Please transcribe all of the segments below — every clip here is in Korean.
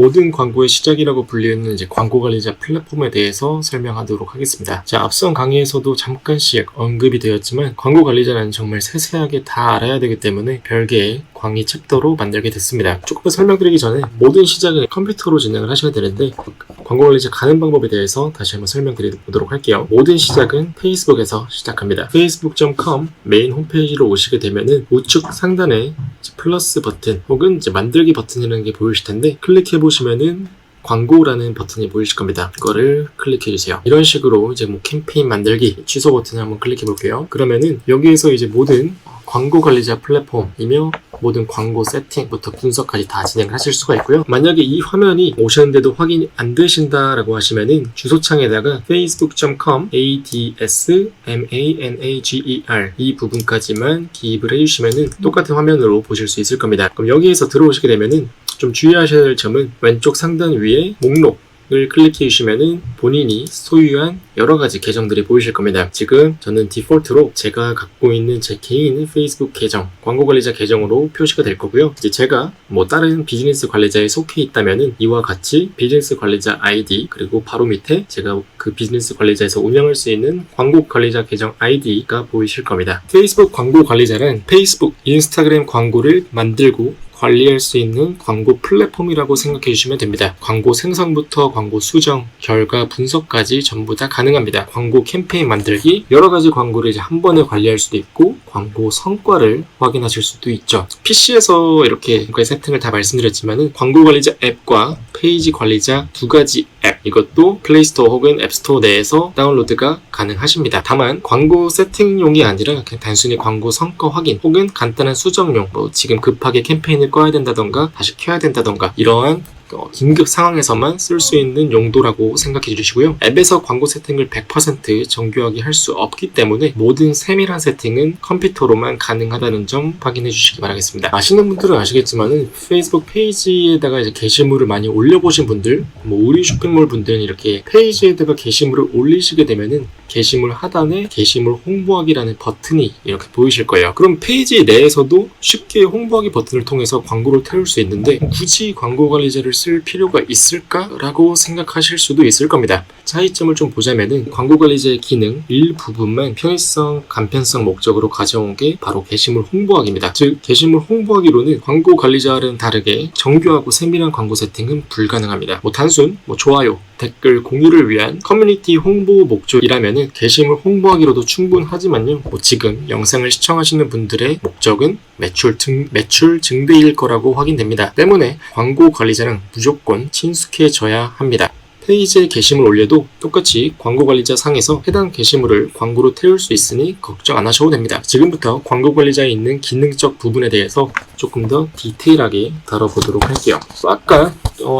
모든 광고의 시작이라고 불리는 이제 광고 관리자 플랫폼에 대해서 설명하도록 하겠습니다. 자, 앞선 강의에서도 잠깐씩 언급이 되었지만 광고 관리자는 정말 세세하게 다 알아야 되기 때문에 별개의 강의 챕터로 만들게 됐습니다. 조금 더 설명드리기 전에 모든 시작은 컴퓨터로 진행을 하셔야 되는데 광고 관리자 가는 방법에 대해서 다시 한번 설명드리도록 할게요. 모든 시작은 페이스북에서 시작합니다. facebook.com 메인 홈페이지로 오시게 되면은 우측 상단에 플러스 버튼 혹은 이제 만들기 버튼이라는 게 보이실 텐데 클릭해 보시면은 광고라는 버튼이 보이실 겁니다. 이거를 클릭해 주세요. 이런 식으로 이제 뭐 캠페인 만들기 취소 버튼을 한번 클릭해 볼게요. 그러면은 여기에서 이제 모든 광고 관리자 플랫폼이며 모든 광고 세팅부터 분석까지 다 진행을 하실 수가 있고요. 만약에 이 화면이 오셨는데도 확인이 안 되신다라고 하시면은 주소창에다가 facebook.com adsmanager 이 부분까지만 기입을 해주시면은 똑같은 화면으로 보실 수 있을 겁니다. 그럼 여기에서 들어오시게 되면은 좀 주의하셔야 할 점은 왼쪽 상단 위에 목록을 클릭해 주시면은 본인이 소유한 여러가지 계정들이 보이실 겁니다. 지금 저는 디폴트로 제가 갖고 있는 제 개인 페이스북 계정, 광고 관리자 계정으로 표시가 될 거고요. 이제 제가 뭐 다른 비즈니스 관리자에 속해 있다면은 이와 같이 비즈니스 관리자 아이디 그리고 바로 밑에 제가 그 비즈니스 관리자에서 운영할 수 있는 광고 관리자 계정 아이디가 보이실 겁니다. 페이스북 광고 관리자는 페이스북, 인스타그램 광고를 만들고 관리할 수 있는 광고 플랫폼이라고 생각해 주시면 됩니다. 광고 생성부터 광고 수정, 결과 분석까지 전부 다 가능합니다. 광고 캠페인 만들기, 여러 가지 광고를 이제 한 번에 관리할 수도 있고 광고 성과를 확인하실 수도 있죠. PC에서 이렇게 세팅을 다 말씀드렸지만은 광고 관리자 앱과 페이지 관리자 두 가지 앱, 이것도 플레이스토어 혹은 앱스토어 내에서 다운로드가 가능하십니다. 다만 광고 세팅용이 아니라 그냥 단순히 광고 성과 확인 혹은 간단한 수정용, 뭐 지금 급하게 캠페인을 꺼야 된다던가 다시 켜야 된다던가 이러한 긴급 상황에서만 쓸 수 있는 용도라고 생각해 주시고요. 앱에서 광고 세팅을 100% 정교하게 할 수 없기 때문에 모든 세밀한 세팅은 컴퓨터로만 가능하다는 점 확인해 주시기 바라겠습니다. 아시는 분들은 아시겠지만은 페이스북 페이지에다가 이제 게시물을 많이 올려보신 분들, 뭐 우리 쇼핑몰 분들은 이렇게 페이지에다가 게시물을 올리시게 되면은 게시물 하단에 게시물 홍보하기라는 버튼이 이렇게 보이실 거예요. 그럼 페이지 내에서도 쉽게 홍보하기 버튼을 통해서 광고를 태울 수 있는데 굳이 광고 관리자를 쓸 필요가 있을까라고 생각하실 수도 있을 겁니다. 차이점을 좀 보자면은 광고 관리자의 기능 일부분만 편의성, 간편성 목적으로 가져온 게 바로 게시물 홍보하기입니다. 즉 게시물 홍보하기로는 광고 관리자와는 다르게 정교하고 세밀한 광고 세팅은 불가능합니다. 단순 좋아요, 댓글, 공유를 위한 커뮤니티 홍보 목적이라면은 게시물 홍보하기로도 충분하지만요. 지금 영상을 시청하시는 분들의 목적은 매출 증대일 거라고 확인됩니다. 때문에 광고 관리자는 무조건 친숙해져야 합니다. 페이지에 게시물 올려도 똑같이 광고 관리자 상에서 해당 게시물을 광고로 태울 수 있으니 걱정 안 하셔도 됩니다. 지금부터 광고 관리자에 있는 기능적 부분에 대해서 조금 더 디테일하게 다뤄보도록 할게요. 아까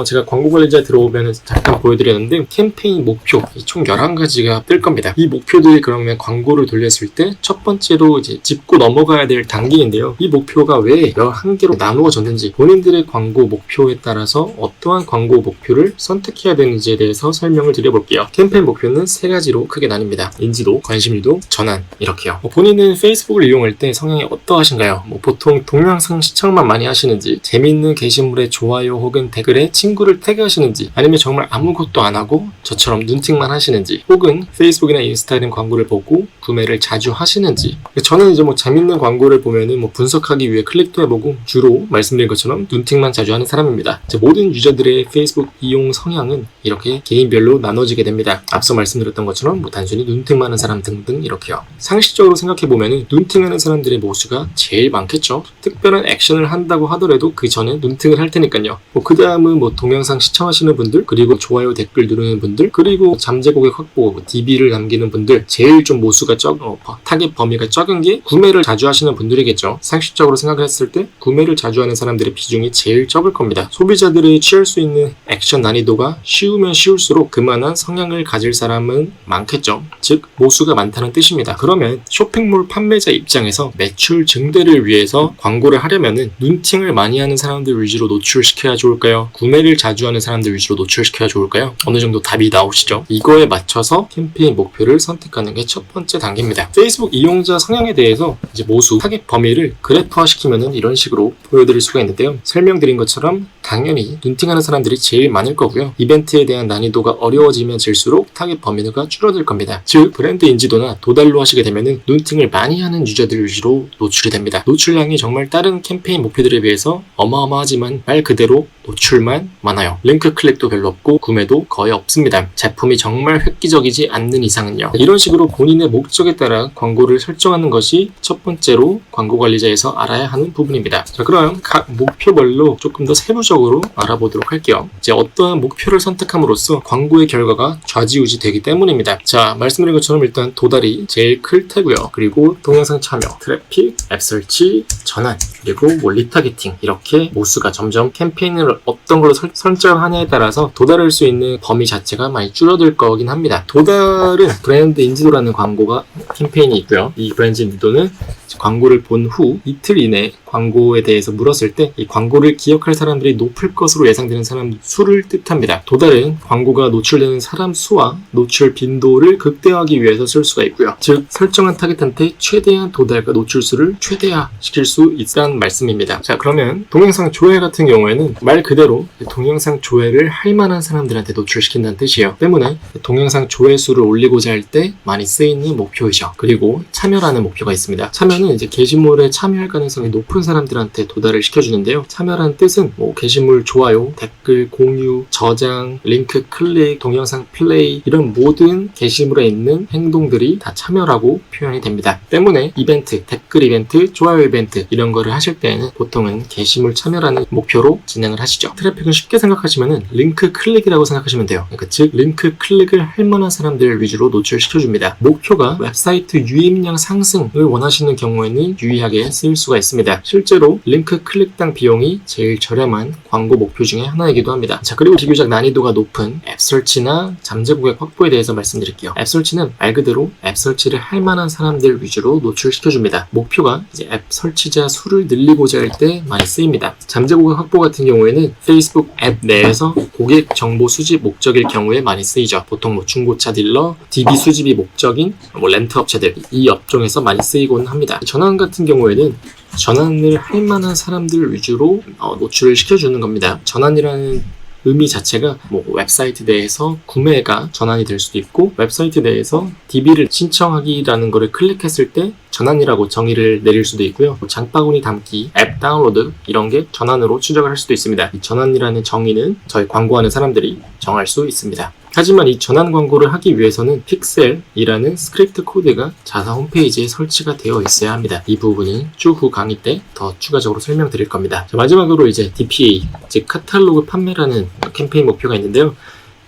제가 광고 관리자에 들어오면 잠깐 보여드렸는데 캠페인 목표 총 11가지가 뜰 겁니다. 이 목표들이 그러면 광고를 돌렸을 때 첫 번째로 이제 짚고 넘어가야 될 단계인데요. 이 목표가 왜 11개로 나누어졌는지, 본인들의 광고 목표에 따라서 어떠한 광고 목표를 선택해야 되는지에 대해서 설명을 드려볼게요. 캠페인 목표는 3가지로 크게 나뉩니다. 인지도, 관심일도, 전환, 이렇게요. 본인은 페이스북을 이용할 때 성향이 어떠하신가요? 보통 동영상 시청만 많이 하시는지, 재미있는 게시물에 좋아요 혹은 댓글에 친구를 태그하시는지, 아니면 정말 아무것도 안 하고 저처럼 눈팅만 하시는지, 혹은 페이스북이나 인스타그램 광고를 보고 구매를 자주 하시는지. 저는 이제 재밌는 광고를 보면은 분석하기 위해 클릭도 해보고 주로 말씀드린 것처럼 눈팅만 자주 하는 사람입니다. 모든 유저들의 페이스북 이용 성향은 이렇게 개인별로 나눠지게 됩니다. 앞서 말씀드렸던 것처럼 단순히 눈팅만 하는 사람 등등 이렇게요. 상식적으로 생각해보면은 눈팅하는 사람들의 모수가 제일 많겠죠. 특별한 액션을 한다고 하더라도 그 전에 눈팅을 할 테니까요. 그 다음은 동영상 시청하시는 분들, 그리고 좋아요 댓글 누르는 분들, 그리고 잠재 고객 확보, DB를 남기는 분들, 제일 좀 모수가 타겟 범위가 적은 게 구매를 자주 하시는 분들이겠죠. 상식적으로 생각했을 때 구매를 자주 하는 사람들의 비중이 제일 적을 겁니다. 소비자들이 취할 수 있는 액션 난이도가 쉬우면 쉬울수록 그만한 성향을 가질 사람은 많겠죠. 즉 모수가 많다는 뜻입니다. 그러면 쇼핑몰 판매자 입장에서 매출 증대를 위해서 광고를 하려면은 눈팅을 많이 하는 사람들 위주로 노출시켜야 좋을까요? 구매를 자주 하는 사람들 위주로 노출시켜야 좋을까요? 어느 정도 답이 나오시죠? 이거에 맞춰서 캠페인 목표를 선택하는 게 첫 번째 단계입니다. 페이스북 이용자 성향에 대해서 이제 모수 타겟 범위를 그래프화 시키면은 이런 식으로 보여드릴 수가 있는데요. 설명드린 것처럼 당연히 눈팅하는 사람들이 제일 많을 거고요. 이벤트에 대한 난이도가 어려워지면 질수록 타겟 범위가 줄어들 겁니다. 즉 브랜드 인지도나 도달로 하시게 되면은 눈팅을 많이 하는 유저들 위주로 노출이 됩니다. 노출량이 정말 다른 캠페인 목표들에 비해서 어마어마하지만 말 그대로 노출만 많아요. 링크 클릭도 별로 없고 구매도 거의 없습니다. 제품이 정말 획기적이지 않는 이상은요. 이런 식으로 본인의 목적에 따라 광고를 설정하는 것이 첫 번째로 광고 관리자에서 알아야 하는 부분입니다. 자, 그럼 각 목표별로 조금 더 세부적으로 알아보도록 할게요. 이제 어떠한 목표를 선택함으로써 광고의 결과가 좌지우지 되기 때문입니다. 자, 말씀드린 것처럼 일단 도달이 제일 클 테고요. 그리고 동영상 참여, 트래픽, 앱 설치, 전환, 그리고 리타게팅, 이렇게 모수가 점점 캠페인을 어떤 걸로 설정하냐에 따라서 도달할 수 있는 범위 자체가 많이 줄어들 거긴 합니다. 도달은 브랜드 인지도라는 광고가 캠페인이 있고요. 이 브랜드 인지도는 광고를 본 후 이틀 이내 광고에 대해서 물었을 때 이 광고를 기억할 사람들이 높을 것으로 예상되는 사람 수를 뜻합니다. 도달은 광고가 노출되는 사람 수와 노출 빈도를 극대화하기 위해서 쓸 수가 있고요. 즉 설정한 타겟한테 최대한 도달과 노출 수를 최대화시킬 수 있다는 말씀입니다. 자, 그러면 동영상 조회 같은 경우에는 말 그대로 동영상 조회를 할 만한 사람들한테 노출시킨다는 뜻이에요. 때문에 동영상 조회 수를 올리고자 할 때 많이 쓰이는 목표이죠. 그리고 참여라는 목표가 있습니다. 참여는 이제 게시물에 참여할 가능성이 높은 사람들한테 도달을 시켜주는데요. 참여라는 뜻은 게시물 좋아요, 댓글, 공유, 저장, 링크 클릭, 동영상 플레이, 이런 모든 게시물에 있는 행동들이 다 참여라고 표현이 됩니다. 때문에 이벤트, 댓글 이벤트, 좋아요 이벤트 이런 거를 하실 때에는 보통은 게시물 참여라는 목표로 진행을 하시죠. 트래픽은 쉽게 생각하시면은 링크 클릭이라고 생각하시면 돼요. 그러니까 즉 링크 클릭을 할 만한 사람들 위주로 노출시켜줍니다. 목표가 웹사이트 유입량 상승을 원하시는 경우에는 유의하게 쓰일 수가 있습니다. 실제로 링크 클릭당 비용이 제일 저렴한 광고 목표 중에 하나이기도 합니다. 자, 그리고 비교적 난이도가 높은 앱 설치나 잠재 고객 확보에 대해서 말씀드릴게요. 앱 설치는 말 그대로 앱 설치를 할 만한 사람들 위주로 노출시켜줍니다. 목표가 이제 앱 설치자 수를 늘리고자 할 때 많이 쓰입니다. 잠재 고객 확보 같은 경우에는 페이스북 앱 내에서 고객 정보 수집 목적일 경우에 많이 쓰이죠. 보통 중고차 딜러, DB 수집이 목적인 렌트 업체들, 이 업종에서 많이 쓰이곤 합니다. 전환 같은 경우에는 전환을 할 만한 사람들 위주로 노출을 시켜주는 겁니다. 전환이라는 의미 자체가 웹사이트 내에서 구매가 전환이 될 수도 있고 웹사이트 내에서 DB를 신청하기라는 거를 클릭했을 때 전환이라고 정의를 내릴 수도 있고요. 장바구니 담기, 앱 다운로드 이런 게 전환으로 추적을 할 수도 있습니다. 이 전환이라는 정의는 저희 광고하는 사람들이 정할 수 있습니다. 하지만 이 전환 광고를 하기 위해서는 픽셀이라는 스크립트 코드가 자사 홈페이지에 설치가 되어 있어야 합니다. 이 부분은 추후 강의 때 더 추가적으로 설명드릴 겁니다. 자, 마지막으로 이제 DPA, 즉 카탈로그 판매라는 캠페인 목표가 있는데요.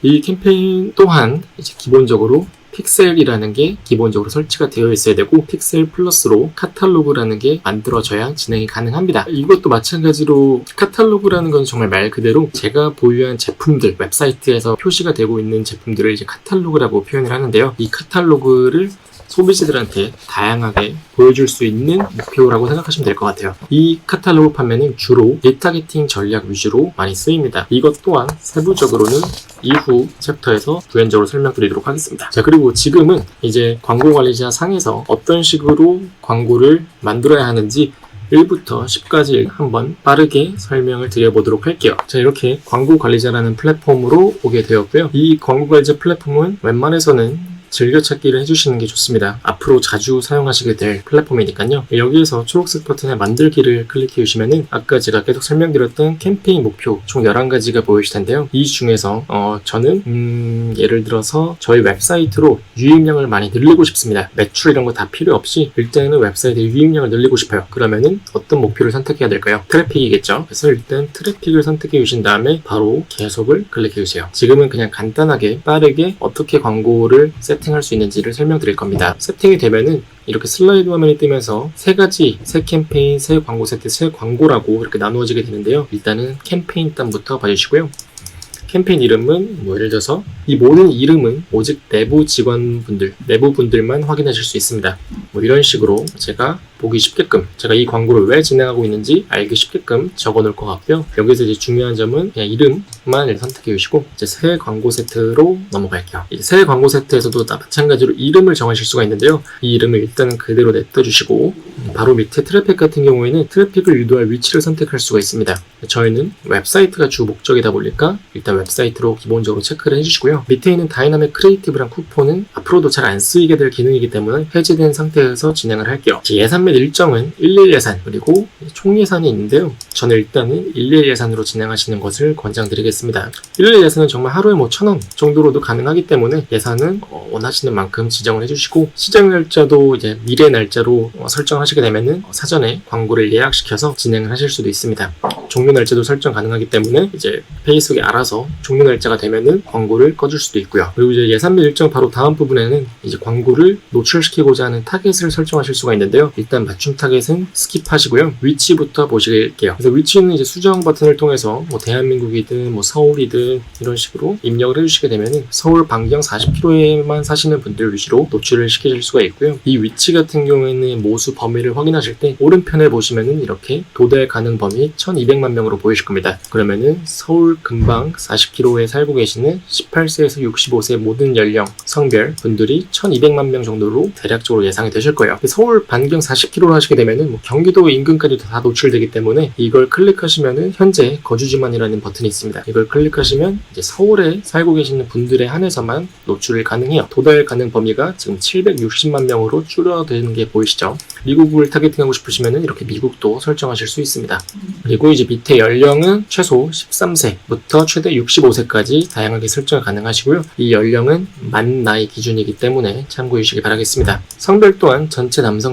이 캠페인 또한 이제 기본적으로 픽셀이라는 게 기본적으로 설치가 되어 있어야 되고 픽셀 플러스로 카탈로그라는 게 만들어져야 진행이 가능합니다. 이것도 마찬가지로 카탈로그라는 건 정말 말 그대로 제가 보유한 제품들, 웹사이트에서 표시가 되고 있는 제품들을 이제 카탈로그라고 표현을 하는데요. 이 카탈로그를 소비자들한테 다양하게 보여줄 수 있는 목표라고 생각하시면 될 것 같아요. 이 카탈로그 판매는 주로 리타게팅 전략 위주로 많이 쓰입니다. 이것 또한 세부적으로는 이후 챕터에서 부연적으로 설명드리도록 하겠습니다. 자, 그리고 지금은 이제 광고 관리자 상에서 어떤 식으로 광고를 만들어야 하는지 1부터 10까지 한번 빠르게 설명을 드려보도록 할게요. 자, 이렇게 광고 관리자라는 플랫폼으로 오게 되었고요. 이 광고 관리자 플랫폼은 웬만해서는 즐겨찾기를 해주시는 게 좋습니다. 앞으로 자주 사용하시게 될 플랫폼이니까요. 여기에서 초록색 버튼에 만들기를 클릭해 주시면은 아까 제가 계속 설명드렸던 캠페인 목표 총 11가지가 보이실 텐데요. 이 중에서 저는 예를 들어서 저희 웹사이트로 유입량을 많이 늘리고 싶습니다. 매출 이런 거 다 필요 없이 일단은 웹사이트의 유입량을 늘리고 싶어요. 그러면은 어떤 목표를 선택해야 될까요? 트래픽이겠죠. 그래서 일단 트래픽을 선택해 주신 다음에 바로 계속을 클릭해 주세요. 지금은 그냥 간단하게 빠르게 어떻게 광고를 세팅할 수 있는지를 설명드릴 겁니다. 세팅이 되면은 이렇게 슬라이드 화면이 뜨면서 세 가지, 새 캠페인, 새 광고 세트, 새 광고라고 이렇게 나누어지게 되는데요. 일단은 캠페인 단부터 봐주시고요. 캠페인 이름은 예를 들어서 이 모든 이름은 오직 내부 직원분들, 내부 분들만 확인하실 수 있습니다. 뭐 이런 식으로 제가 보기 쉽게끔, 제가 이 광고를 왜 진행하고 있는지 알기 쉽게끔 적어 놓을 것 같고요. 여기서 이제 중요한 점은 그냥 이름만 선택해 주시고 이제 새 광고 세트로 넘어갈게요. 새 광고 세트에서도 마찬가지로 이름을 정하실 수가 있는데요. 이 이름을 일단은 그대로 냅둬 주시고 바로 밑에 트래픽 같은 경우에는 트래픽을 유도할 위치를 선택할 수가 있습니다. 저희는 웹사이트가 주 목적이다 보니까 일단 웹사이트로 기본적으로 체크를 해주시고요. 밑에 있는 다이나믹 크리에이티브란 쿠폰은 앞으로도 잘 안 쓰이게 될 기능이기 때문에 해제된 상태에서 진행을 할게요. 예산 및 일정은 11 예산 그리고 총 예산이 있는데요. 저는 일단은 11 예산으로 진행하시는 것을 권장드리겠습니다. 11 예산은 정말 하루에 뭐 1,000원 정도로도 가능하기 때문에 예산은 원하시는 만큼 지정을 해주시고 시작 날짜도 이제 미래 날짜로 설정하시게 되면은 사전에 광고를 예약시켜서 진행을 하실 수도 있습니다. 종료 날짜도 설정 가능하기 때문에 이제 페이스북이 알아서 종료 날짜가 되면은 광고를 꺼줄 수도 있고요. 그리고 이제 예산 및 일정 바로 다음 부분에는 이제 광고를 노출시키고자 하는 타겟을 설정하실 수가 있는데요. 일단 맞춤 타겟은 스킵하시고요. 위치부터 보실게요. 그래서 위치는 이제 수정 버튼을 통해서 뭐 대한민국이든 뭐 서울이든 이런 식으로 입력을 해주시게 되면은 서울 반경 40km에만 사시는 분들 위주로 노출을 시키실 수가 있고요. 이 위치 같은 경우에는 모수 범위를 확인하실 때 오른편에 보시면은 이렇게 도달 가능 범위 1200만 명으로 보이실 겁니다. 그러면은 서울 근방 40km에 살고 계시는 18세에서 65세 모든 연령, 성별 분들이 1200만 명 정도로 대략적으로 예상이 되실 거예요. 서울 반경 40km로 하시게 되면은 뭐 경기도 인근까지도 다 노출되기 때문에 이걸 클릭하시면은 현재 거주지만이라는 버튼이 있습니다. 이걸 클릭하시면 이제 서울에 살고 계시는 분들에 한해서만 노출이 가능해요. 도달 가능 범위가 지금 760만 명으로 줄어드는 게 보이시죠? 미국을 타겟팅하고 싶으시면은 이렇게 미국도 설정하실 수 있습니다. 그리고 이제 밑에 연령은 최소 13세부터 최대 65세까지 다양하게 설정 가능하시고요. 이 연령은 만 나이 기준이기 때문에 참고해 주시기 바라겠습니다. 성별 또한 전체 남성,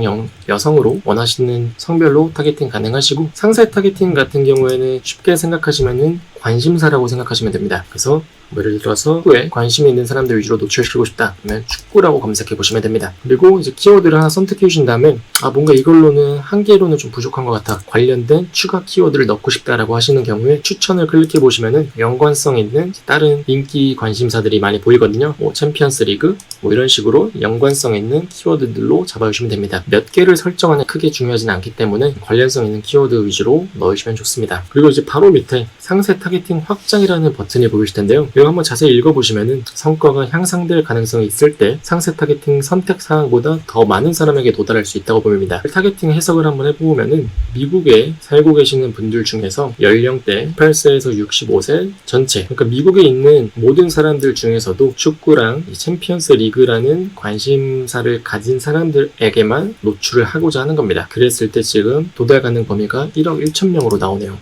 여성으로 원하시는 성별로 타겟팅 가능하시고 상세 타겟팅 같은 경우에는 쉽게 생각하시면은 관심사라고 생각하시면 됩니다. 그래서 예를 들어서 축구에 관심이 있는 사람들 위주로 노출시키고 싶다 그러면 축구라고 검색해 보시면 됩니다. 그리고 이제 키워드를 하나 선택해 주신 다음에 뭔가 이걸로는 한 개로는 좀 부족한 것 같아 관련된 추가 키워드를 넣고 싶다라고 하시는 경우에 추천을 클릭해 보시면은 연관성 있는 다른 인기 관심사들이 많이 보이거든요. 뭐 챔피언스 리그 뭐 이런 식으로 연관성 있는 키워드들로 잡아주시면 됩니다. 몇 개를 설정하냐 크게 중요하진 않기 때문에 관련성 있는 키워드 위주로 넣으시면 좋습니다. 그리고 이제 바로 밑에 상세 타겟팅 확장이라는 버튼이 보이실 텐데요. 이거 한번 자세히 읽어보시면은 성과가 향상될 가능성이 있을 때 상세 타겟팅 선택 사항보다 더 많은 사람에게 도달할 수 있다고 보입니다. 타겟팅 해석을 한번 해보면은 미국에 살고 계시는 분들 중에서 연령대 18세에서 65세 전체 그러니까 미국에 있는 모든 사람들 중에서도 축구랑 챔피언스 리그라는 관심사를 가진 사람들에게만 노출을 하고자 하는 겁니다. 그랬을 때 지금 도달 가능 범위가 1억 1천 명으로 나오네요.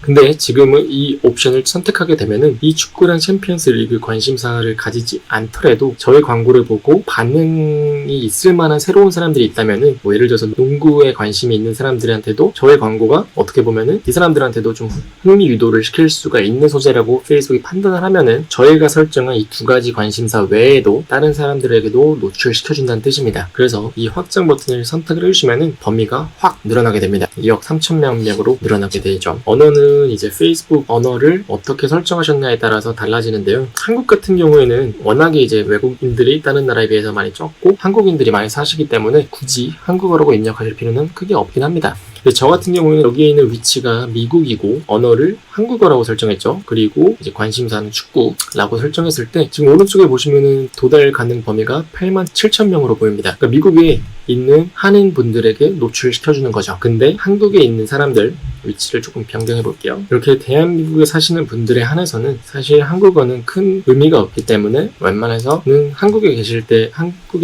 근데 지금은 이 옵션을 선택하게 되면은 이 축구랑 챔피언스 리그 관심사를 가지지 않더라도 저의 광고를 보고 반응이 있을 만한 새로운 사람들이 있다면은 뭐 예를 들어서 농구에 관심이 있는 사람들한테도 저의 광고가 어떻게 보면은 이 사람들한테도 좀 흥미 유도를 시킬 수가 있는 소재라고 페이스북이 판단을 하면은 저희가 설정한 이 두 가지 관심사 외에도 다른 사람들에게도 노출시켜준다는 뜻입니다. 그래서 이 확장 버튼을 선택을 해주시면은 범위가 확 늘어나게 됩니다. 2억 3천만 명으로 늘어나게 되죠. 언어는 이제 페이스북 언어를 어떻게 설정하셨냐에 따라서 달라지는데요. 한국 같은 경우에는 워낙에 이제 외국인들이 다른 나라에 비해서 많이 적고 한국인들이 많이 사시기 때문에 굳이 한국어라고 입력하실 필요는 크게 없긴 합니다. 근데 저 같은 경우에는 여기에 있는 위치가 미국이고 언어를 한국어라고 설정했죠. 그리고 이제 관심사는 축구라고 설정했을 때 지금 오른쪽에 보시면은 도달 가능 범위가 8만 7천 명으로 보입니다. 그러니까 미국에 있는 한인 분들에게 노출시켜주는 거죠. 근데 한국에 있는 사람들 위치를 조금 변경해 볼게요. 이렇게 대한민국에 사시는 분들에 한해서는 사실 한국어는 큰 의미가 없기 때문에 웬만해서는 한국에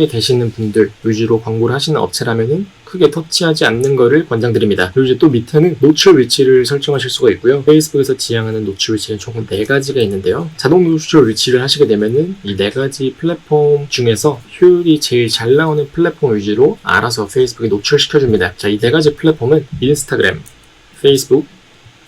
계시는 분들 위주로 광고를 하시는 업체라면은 크게 터치하지 않는 거를 권장드립니다. 그리고 이제 또 밑에는 노출 위치를 설정하실 수가 있고요. 페이스북에서 지향하는 노출 위치는 총 4가지가 있는데요. 자동 노출 위치를 하시게 되면은 이 4가지 플랫폼 중에서 효율이 제일 잘 나오는 플랫폼 위주로 알아서 페이스북에 노출시켜줍니다. 자, 이 4가지 플랫폼은 인스타그램, 페이스북,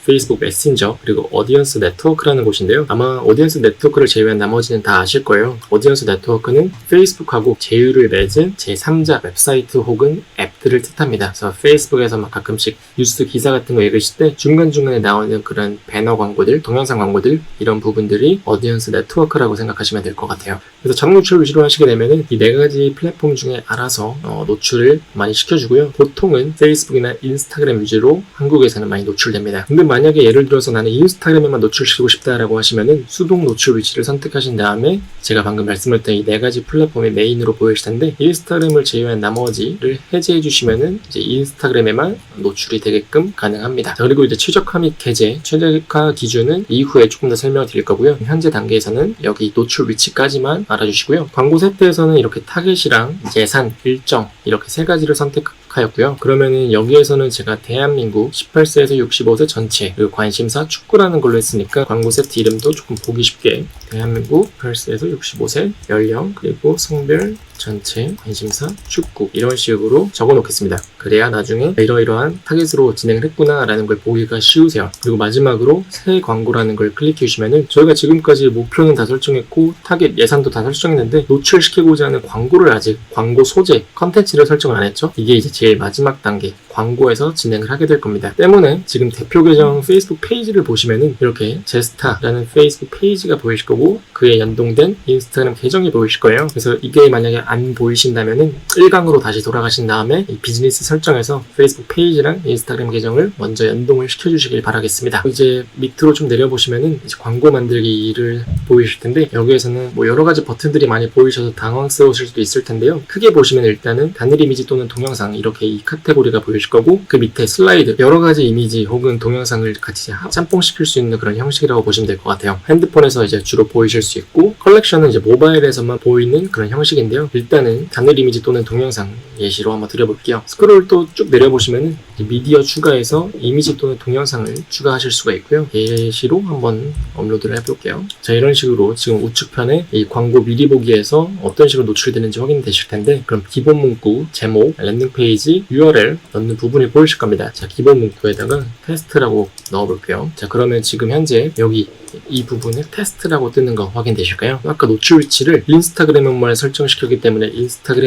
페이스북 메신저, 그리고 어디언스 네트워크라는 곳인데요. 아마 어디언스 네트워크를 제외한 나머지는 다 아실 거예요. 어디언스 네트워크는 페이스북하고 제휴를 맺은 제3자 웹사이트 혹은 앱들을 뜻합니다. 그래서 페이스북에서 막 가끔씩 뉴스 기사 같은 거 읽으실 때 중간중간에 나오는 그런 배너 광고들, 동영상 광고들, 이런 부분들이 어디언스 네트워크라고 생각하시면 될 것 같아요. 그래서 자동 노출 위주로 하시게 되면은 이 4가지 플랫폼 중에 알아서 노출을 많이 시켜주고요. 보통은 페이스북이나 인스타그램 위주로 한국에서는 많이 노출됩니다. 근데 만약에 예를 들어서 나는 인스타그램에만 노출시키고 싶다라고 하시면은 수동 노출 위치를 선택하신 다음에 제가 방금 말씀드렸던 이 4가지 플랫폼이 메인으로 보이실 텐데 인스타그램을 제외한 나머지를 해제해 주시면은 이제 인스타그램에만 노출이 되게끔 가능합니다. 자, 그리고 이제 최적화 및 게재, 최적화 기준은 이후에 조금 더 설명을 드릴 거고요. 현재 단계에서는 여기 노출 위치까지만 알아주시고요. 광고 세트에서는 이렇게 타겟이랑 예산, 일정 이렇게 3가지를 선택하였고요. 그러면은 여기에서는 제가 대한민국 18세에서 65세 전체 그리고 관심사 축구라는 걸로 했으니까 광고 세트 이름도 조금 보기 쉽게 대한민국 18세에서 65세 연령 그리고 성별 전체 관심사 축구 이런 식으로 적어 놓겠습니다. 그래야 나중에 이러이러한 타겟으로 진행을 했구나 라는 걸 보기가 쉬우세요. 그리고 마지막으로 새 광고라는 걸 클릭해 주시면은 저희가 지금까지 목표는 다 설정했고 타겟 예산도 다 설정했는데 노출시키고자 하는 광고를 아직 광고 소재 컨텐츠를 설정을 안 했죠. 이게 이제 제일 마지막 단계 광고에서 진행을 하게 될 겁니다. 때문에 지금 대표 계정 페이스북 페이지를 보시면은 이렇게 제스타라는 페이스북 페이지가 보이실 거고 그에 연동된 인스타그램 계정이 보이실 거예요. 그래서 이게 만약에 안 보이신다면은 1강으로 다시 돌아가신 다음에 이 비즈니스 설정에서 페이스북 페이지랑 인스타그램 계정을 먼저 연동을 시켜주시길 바라겠습니다. 이제 밑으로 좀 내려보시면은 이제 광고 만들기를 보이실 텐데 여기에서는 뭐 여러 가지 버튼들이 많이 보이셔서 당황스러우실 수도 있을 텐데요. 크게 보시면 일단은 단일 이미지 또는 동영상 이렇게 이 카테고리가 보이실 거고 그 밑에 슬라이드 여러 가지 이미지 혹은 동영상을 같이 짬뽕시킬 수 있는 그런 형식이라고 보시면 될 것 같아요. 핸드폰에서 이제 주로 보이실 수 있고 컬렉션은 이제 모바일에서만 보이는 그런 형식인데요. 일단은 단일 이미지 또는 동영상 예시로 한번 드려볼게요. 스크롤 또 쭉 내려보시면은 미디어 추가해서 이미지 또는 동영상을 추가하실 수가 있고요. 예시로 한번 업로드를 해볼게요. 자, 이런 식으로 지금 우측편에 이 광고 미리 보기에서 어떤 식으로 노출되는지 확인되실 텐데 그럼 기본 문구, 제목, 랜딩 페이지, URL 넣는 부분이 보이실 겁니다. 자, 기본 문구에다가 테스트라고 넣어볼게요. 자, 그러면 지금 현재 여기 이 부분에 테스트라고 뜨는 거 확인되실까요? 아까 노출 위치를 인스타그램에만 설정시켰기 때문에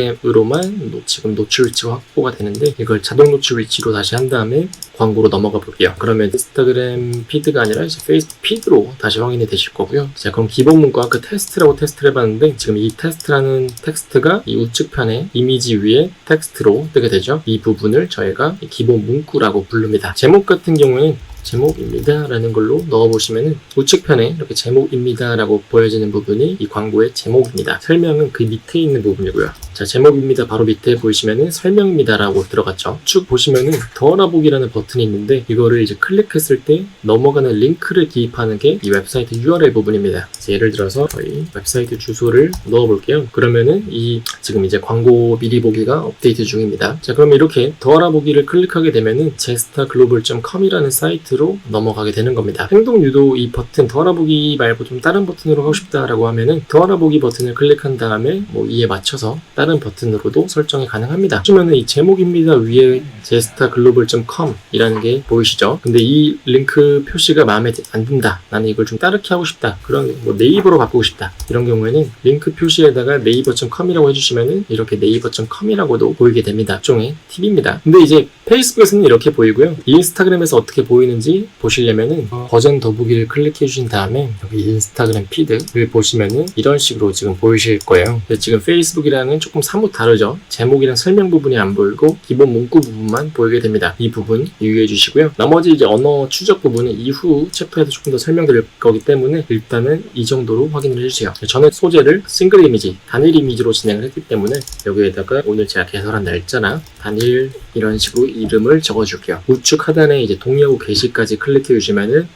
인스타그램으로만 지금 노출 위치가 확보가 되는데 이걸 자동 노출 위치로 다시 한 다음에 광고로 넘어가 볼게요. 그러면 인스타그램 피드가 아니라 이제 페이스북 피드로 다시 확인이 되실 거고요. 자, 그럼 기본 문구 아까 테스트라고 테스트를 해봤는데 지금 이 테스트라는 텍스트가 이 우측편에 이미지 위에 텍스트로 뜨게 되죠. 이 부분을 저희가 기본 문구라고 부릅니다. 제목 같은 경우에는 제목입니다 라는 걸로 넣어보시면은 우측편에 이렇게 제목입니다 라고 보여지는 부분이 이 광고의 제목입니다. 설명은 그 밑에 있는 부분이고요. 자, 제목입니다 바로 밑에 보시면은 설명입니다 라고 들어갔죠. 쭉 보시면은 더 알아보기라는 버튼이 있는데 이거를 이제 클릭했을 때 넘어가는 링크를 기입하는 게 이 웹사이트 URL 부분입니다. 예를 들어서 저희 웹사이트 주소를 넣어볼게요. 그러면은 이 지금 이제 광고 미리 보기가 업데이트 중입니다. 자, 그러면 이렇게 더 알아보기를 클릭하게 되면은 제스타글로벌.com이라는 사이트로 넘어가게 되는 겁니다. 행동 유도 이 버튼 더 알아보기 말고 좀 다른 버튼으로 하고 싶다라고 하면은 더 알아보기 버튼을 클릭한 다음에 뭐 이에 맞춰서 다른 버튼으로도 설정이 가능합니다. 보시면은 이 제목입니다 위에 제스타글로벌.com 이라는 게 보이시죠? 근데 이 링크 표시가 마음에 안 든다. 나는 이걸 좀 다르게 하고 싶다. 그런 뭐 네이버로 바꾸고 싶다. 이런 경우에는 링크 표시에다가 네이버.com이라고 해주시면은 이렇게 네이버.com이라고도 보이게 됩니다. 일종의 팁입니다. 근데 이제 페이스북에서는 이렇게 보이고요. 인스타그램에서 어떻게 보이는지 보시려면은 버전 더보기를 클릭해 주신 다음에 여기 인스타그램 피드를 보시면은 이런 식으로 지금 보이실 거예요. 지금 페이스북이랑은 조금 사뭇 다르죠. 제목이랑 설명 부분이 안 보이고 기본 문구 부분만 보이게 됩니다. 이 부분 유의해 주시고요. 나머지 이제 언어 추적 부분은 이후 챕터에서 조금 더 설명드릴 거기 때문에 일단은 이 정도로 확인을 해주세요. 저는 소재를 싱글 이미지, 단일 이미지로 진행을 했기 때문에 여기에다가 오늘 제가 개설한 날짜나 단일 이런 식으로 이름을 적어줄게요. 우측 하단에 이제 동의하고 게시까지 클릭해 주시면은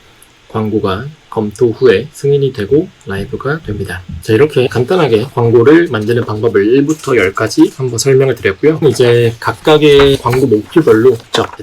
광고가 검토 후에 승인이 되고 라이브가 됩니다. 자, 이렇게 간단하게 광고를 만드는 방법을 1부터 10까지 한번 설명을 드렸고요. 이제 각각의 광고 목표별로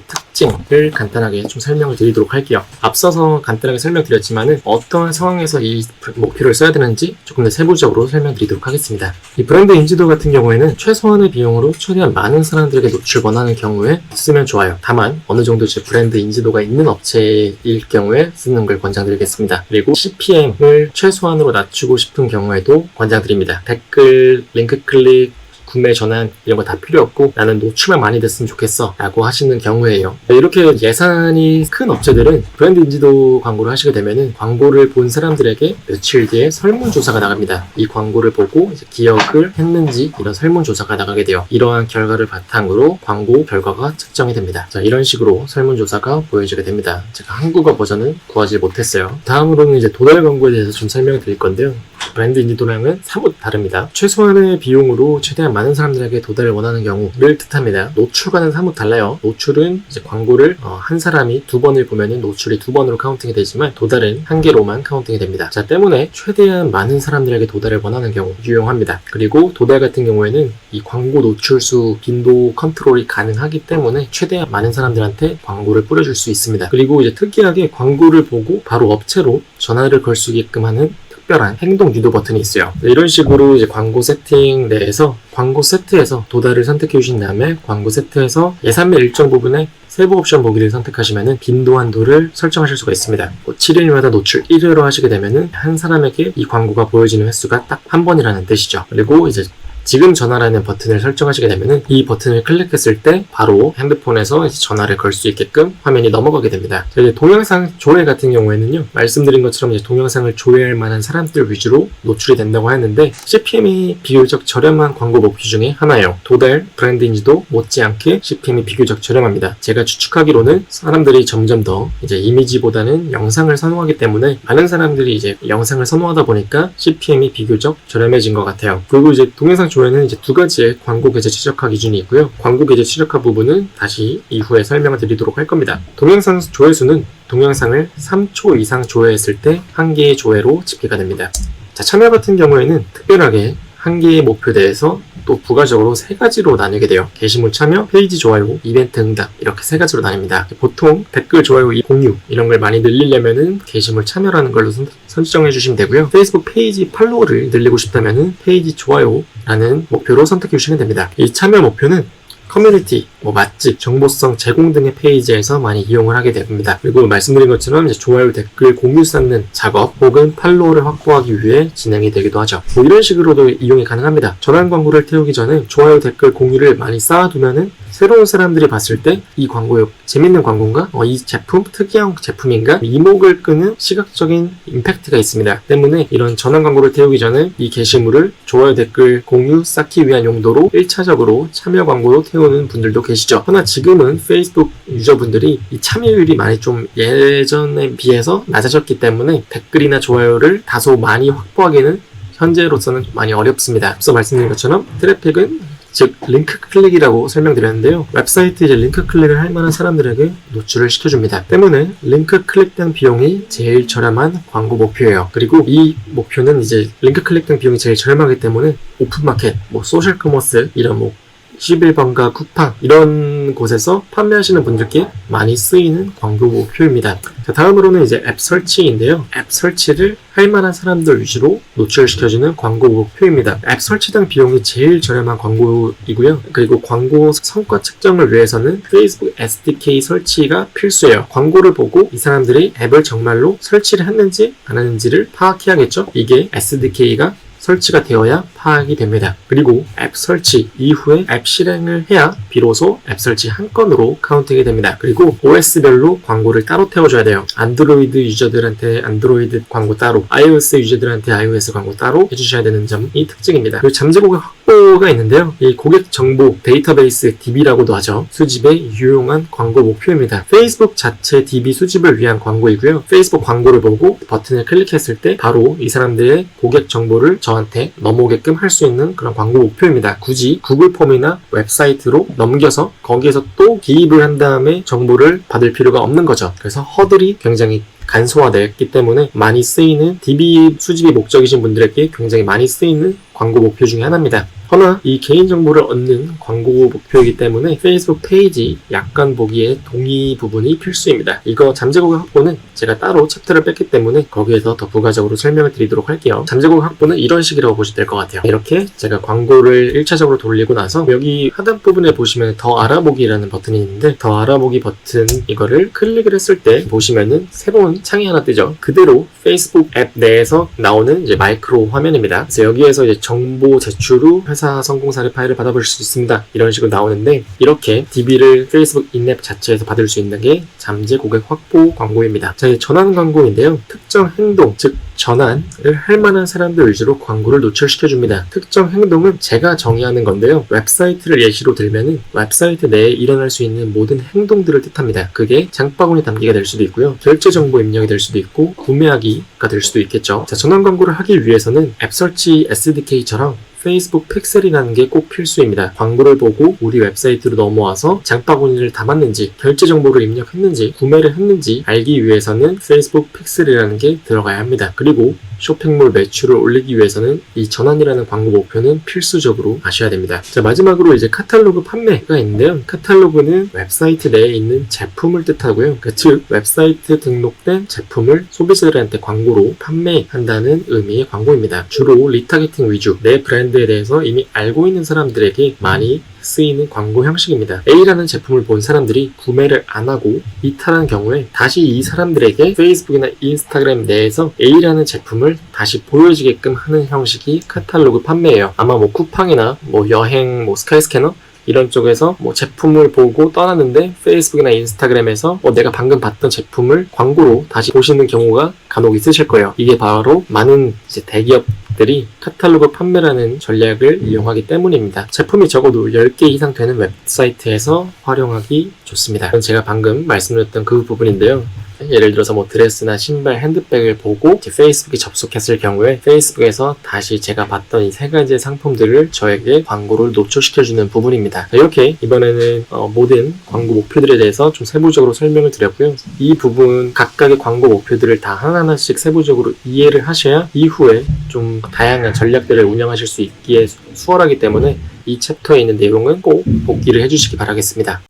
특징을 간단하게 좀 설명을 드리도록 할게요. 앞서서 간단하게 설명드렸지만은 어떠한 상황에서 이 목표를 써야 되는지 조금 더 세부적으로 설명드리도록 하겠습니다. 이 브랜드 인지도 같은 경우에는 최소한의 비용으로 최대한 많은 사람들에게 노출 원하는 경우에 쓰면 좋아요. 다만 어느 정도 이제 브랜드 인지도가 있는 업체일 경우에 쓰는 걸 권장드리겠습니다. 그리고 CPM을 최소한으로 낮추고 싶은 경우에도 권장드립니다. 댓글, 링크 클릭, 구매 전환 이런 거 다 필요 없고 나는 노출만 많이 됐으면 좋겠어 라고 하시는 경우에요. 이렇게 예산이 큰 업체들은 브랜드 인지도 광고를 하시게 되면은 광고를 본 사람들에게 며칠 뒤에 설문조사가 나갑니다. 이 광고를 보고 이제 기억을 했는지 이런 설문조사가 나가게 돼요. 이러한 결과를 바탕으로 광고 결과가 측정이 됩니다. 자, 이런 식으로 설문조사가 보여지게 됩니다. 제가 한국어 버전은 구하지 못했어요. 다음으로는 이제 도달 광고에 대해서 좀 설명을 드릴 건데요. 브랜드 인지도량은 사뭇 다릅니다. 최소한의 비용으로 최대한 많은 사람들에게 도달을 원하는 경우를 뜻합니다. 노출과는 사뭇 달라요. 노출은 이제 광고를 한 사람이 2번을 보면은 노출이 2번으로 카운팅이 되지만 도달은 1개로만 카운팅이 됩니다. 자, 때문에 최대한 많은 사람들에게 도달을 원하는 경우 유용합니다. 그리고 도달 같은 경우에는 이 광고 노출수 빈도 컨트롤이 가능하기 때문에 최대한 많은 사람들한테 광고를 뿌려줄 수 있습니다. 그리고 이제 특이하게 광고를 보고 바로 업체로 전화를 걸 수 있게끔 하는 특별한 행동 유도 버튼이 있어요. 이런 식으로 이제 광고 세팅 내에서 광고 세트에서 도달을 선택해 주신 다음에 광고 세트에서 예산별 일정 부분에 세부 옵션 보기를 선택하시면은 빈도 한도를 설정하실 수가 있습니다. 7일마다 노출 1회로 하시게 되면은 한 사람에게 이 광고가 보여지는 횟수가 딱 한 번이라는 뜻이죠. 그리고 이제 지금 전화라는 버튼을 설정하시게 되면은 이 버튼을 클릭했을 때 바로 핸드폰에서 이제 전화를 걸 수 있게끔 화면이 넘어가게 됩니다. 자, 이제 동영상 조회 같은 경우에는요, 말씀드린 것처럼 이제 동영상을 조회할 만한 사람들 위주로 노출이 된다고 했는데 CPM이 비교적 저렴한 광고 목표 중에 하나예요. 도달, 브랜드 인지도 못지않게 CPM이 비교적 저렴합니다. 제가 추측하기로는 사람들이 점점 더 이제 이미지보다는 영상을 선호하기 때문에 많은 사람들이 이제 영상을 선호하다 보니까 CPM이 비교적 저렴해진 것 같아요. 그리고 이제 동영상 조회는 이제 2가지의 광고 계제 최적화 기준이 있고요. 광고 계제 최적화 부분은 다시 이후에 설명을 드리도록 할 겁니다. 동영상 조회수는 동영상을 3초 이상 조회했을 때 1개의 조회로 집계가 됩니다. 자, 참여 같은 경우에는 특별하게 1개의 목표대에서 또 부가적으로 3가지로 나뉘게 돼요. 게시물 참여, 페이지 좋아요, 이벤트 응답 이렇게 3가지로 나뉩니다. 보통 댓글, 좋아요, 공유 이런 걸 많이 늘리려면은 게시물 참여라는 걸로 설정해 주시면 되고요. 페이스북 페이지 팔로워를 늘리고 싶다면은 페이지 좋아요라는 목표로 선택해 주시면 됩니다. 이 참여 목표는 커뮤니티, 맛집, 정보성 제공 등의 페이지에서 많이 이용을 하게 됩니다. 그리고 말씀드린 것처럼 이제 좋아요, 댓글, 공유 쌓는 작업 혹은 팔로워를 확보하기 위해 진행이 되기도 하죠. 이런 식으로도 이용이 가능합니다. 전환 광고를 태우기 전에 좋아요, 댓글, 공유를 많이 쌓아두면은 새로운 사람들이 봤을 때 이 광고 재밌는 광고인가? 이 제품 특이한 제품인가? 이목을 끄는 시각적인 임팩트가 있습니다. 때문에 이런 전환 광고를 태우기 전에 이 게시물을 좋아요, 댓글, 공유 쌓기 위한 용도로 1차적으로 참여 광고로 태우는 분들도 계시죠. 그러나 지금은 페이스북 유저분들이 이 참여율이 많이 좀 예전에 비해서 낮아졌기 때문에 댓글이나 좋아요를 다소 많이 확보하기는 현재로서는 많이 어렵습니다. 앞서 말씀드린 것처럼 트래픽은 즉 링크 클릭이라고 설명드렸는데요. 웹사이트에 이제 링크 클릭을 할 만한 사람들에게 노출을 시켜줍니다. 때문에 링크 클릭당 비용이 제일 저렴한 광고 목표예요. 그리고 이 목표는 이제 링크 클릭당 비용이 제일 저렴하기 때문에 오픈마켓, 소셜 커머스 이런 11번가 쿠팡 이런 곳에서 판매하시는 분들께 많이 쓰이는 광고 목표입니다. 자, 다음으로는 이제 앱 설치인데요. 앱 설치를 할 만한 사람들 위주로 노출시켜주는 광고 목표입니다. 앱 설치당 비용이 제일 저렴한 광고이고요. 그리고 광고 성과 측정을 위해서는 페이스북 SDK 설치가 필수예요. 광고를 보고 이 사람들이 앱을 정말로 설치를 했는지 안 했는지를 파악해야겠죠. 이게 SDK가 설치가 되어야 파악이 됩니다. 그리고 앱 설치 이후에 앱 실행을 해야 비로소 앱 설치 한 건으로 카운팅이 됩니다. 그리고 OS별로 광고를 따로 태워줘야 돼요. 안드로이드 유저들한테 안드로이드 광고 따로, iOS 유저들한테 iOS 광고 따로 해주셔야 되는 점이 특징입니다. 그리고 잠재 고객 확보가 있는데요. 이 고객 정보 데이터베이스 DB라고도 하죠. 수집에 유용한 광고 목표입니다. 페이스북 자체 DB 수집을 위한 광고이고요. 페이스북 광고를 보고 버튼을 클릭했을 때 바로 이 사람들의 고객 정보를 저한테 넘어오게끔 할 수 있는 그런 광고 목표입니다. 굳이 구글 폼이나 웹사이트로 넘겨서 거기에서 또 기입을 한 다음에 정보를 받을 필요가 없는 거죠. 그래서 허들이 굉장히 간소화됐기 때문에 많이 쓰이는 DB 수집이 목적이신 분들에게 굉장히 많이 쓰이는 광고 목표 중에 하나입니다. 허나 이 개인정보를 얻는 광고 목표이기 때문에 페이스북 페이지 약관 보기에 동의 부분이 필수입니다. 이거 잠재고객 확보는 제가 따로 챕터를 뺐기 때문에 거기에서 더 부가적으로 설명을 드리도록 할게요. 잠재고객 확보는 이런 식이라고 보시면 될 것 같아요. 이렇게 제가 광고를 1차적으로 돌리고 나서 여기 하단 부분에 보시면 더 알아보기라는 버튼이 있는데 더 알아보기 버튼 이거를 클릭을 했을 때 보시면은 새로운 창이 하나 뜨죠. 그대로 페이스북 앱 내에서 나오는 이제 마이크로 화면입니다. 그래서 여기에서 이제 정보 제출 후 회사 성공 사례 파일을 받아볼 수 있습니다. 이런 식으로 나오는데 이렇게 DB를 페이스북 인앱 자체에서 받을 수 있는 게 잠재 고객 확보 광고입니다. 자, 이제 전환 광고인데요. 특정 행동, 즉 전환을 할 만한 사람들 위주로 광고를 노출시켜줍니다. 특정 행동은 제가 정의하는 건데요. 웹사이트를 예시로 들면은 웹사이트 내에 일어날 수 있는 모든 행동들을 뜻합니다. 그게 장바구니 담기가 될 수도 있고요. 결제 정보 입력이 될 수도 있고 구매하기가 될 수도 있겠죠. 자, 전환 광고를 하기 위해서는 앱 설치 SDK처럼 페이스북 픽셀이라는 게 꼭 필수입니다. 광고를 보고 우리 웹사이트로 넘어와서 장바구니를 담았는지, 결제 정보를 입력했는지, 구매를 했는지 알기 위해서는 페이스북 픽셀이라는 게 들어가야 합니다. 그리고 쇼핑몰 매출을 올리기 위해서는 이 전환이라는 광고 목표는 필수적으로 아셔야 됩니다. 자, 마지막으로 이제 카탈로그 판매가 있는데요. 카탈로그는 웹사이트 내에 있는 제품을 뜻하고요. 즉 웹사이트 등록된 제품을 소비자들한테 광고로 판매한다는 의미의 광고입니다. 주로 리타게팅 위주, 내 브랜드에 대해서 이미 알고 있는 사람들에게 많이 쓰이는 광고 형식입니다. A라는 제품을 본 사람들이 구매를 안 하고 이탈한 경우에 다시 이 사람들에게 페이스북이나 인스타그램 내에서 A라는 제품을 다시 보여지게끔 하는 형식이 카탈로그 판매예요. 아마 뭐 쿠팡이나 뭐 여행, 뭐 스카이스캐너 이런 쪽에서 뭐 제품을 보고 떠났는데 페이스북이나 인스타그램에서 내가 방금 봤던 제품을 광고로 다시 보시는 경우가 간혹 있으실 거예요. 이게 바로 많은 이제 대기업들이 카탈로그 판매라는 전략을 이용하기 때문입니다. 제품이 적어도 10개 이상 되는 웹사이트에서 활용하기 좋습니다. 이건 제가 방금 말씀드렸던 그 부분인데요. 예를 들어서 뭐 드레스나 신발, 핸드백을 보고 이제 페이스북에 접속했을 경우에 페이스북에서 다시 제가 봤던 이 세 가지의 상품들을 저에게 광고를 노출시켜주는 부분입니다. 이렇게 이번에는 모든 광고 목표들에 대해서 좀 세부적으로 설명을 드렸고요. 이 부분 각각의 광고 목표들을 다 하나하나씩 세부적으로 이해를 하셔야 이후에 좀 다양한 전략들을 운영하실 수 있기에 수월하기 때문에 이 챕터에 있는 내용은 꼭 복기를 해주시기 바라겠습니다.